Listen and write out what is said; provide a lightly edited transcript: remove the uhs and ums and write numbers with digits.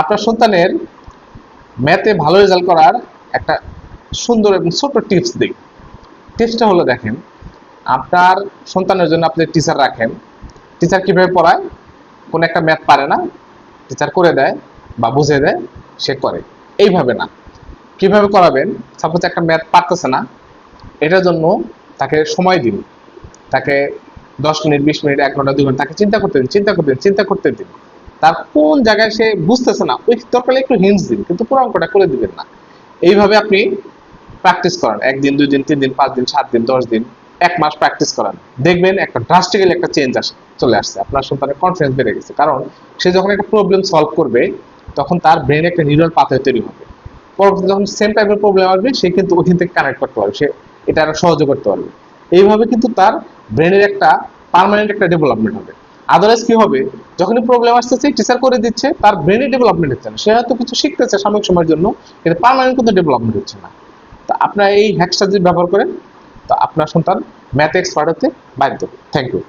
আপনার সন্তানের ম্যাথে ভালো রেজাল্ট করার একটা সুন্দর এবং ছোট টিপস দিই। টিপসটা হলো, দেখেন, আপনার সন্তানের জন্য আপনি টিচার রাখেন। টিচার কিভাবে পড়ায়? কোন একটা ম্যাথ পারে না, টিচার করে দেয় বা বুঝিয়ে দেয়, সে করে। এইভাবে না, কিভাবে করাবেন? সাপোজ একটা ম্যাথ পারতেছে না, এটার জন্য তাকে সময় দিন। তাকে 10 মিনিট, 20 মিনিট, 1 ঘন্টা, 2 ঘন্টা তাকে চিন্তা করতে দিন। তার কোন জায়গায় সে বুঝতেছে না, ওই দরকার একটু হিন্টস দিন, কিন্তু পুরো অঙ্কটা করে দিবেন না। এইভাবে আপনি প্র্যাকটিস করান, 1 দিন, 2 দিন, 3 দিন, 5 দিন, 7 দিন, 10 দিন, 1 মাস প্র্যাকটিস করান। দেখবেন একটা ড্রাস্টিক্যালি একটা চেঞ্জ চলে আসছে। আপনার সন্তানের কনফিডেন্স বেড়ে গেছে, কারণ সে যখন একটা প্রবলেম সলভ করবে, তখন তার ব্রেনে একটা নিউরাল পাথওয়ে তৈরি হবে। পরবর্তীতে যখন সেম টাইপের প্রবলেম আসবে, সে কিন্তু ওখান থেকে কানেক্ট করতে পারবে, সে এটা আরো সহজে করতে পারবে। এইভাবে কিন্তু তার ব্রেনের একটা পার্মানেন্ট একটা ডেভেলপমেন্ট হবে। আদারওয়াইজ কি হবে? যখনই প্রবলেম আসতেছে, টিচার করে দিচ্ছে, তার ব্রেনে ডেভেলপমেন্ট হচ্ছে না। সে হয়তো কিছু শিখতেছে সাময়িক সময়ের জন্য, কিন্তু পার্মানেন্ট কিন্তু ডেভেলপমেন্ট হচ্ছে না। তো আপনারা এই হ্যাকসটা যদি ব্যবহার করেন, তো আপনার সন্তান ম্যাথ এক্সপার্ট হতে বাধ্য। Thank you.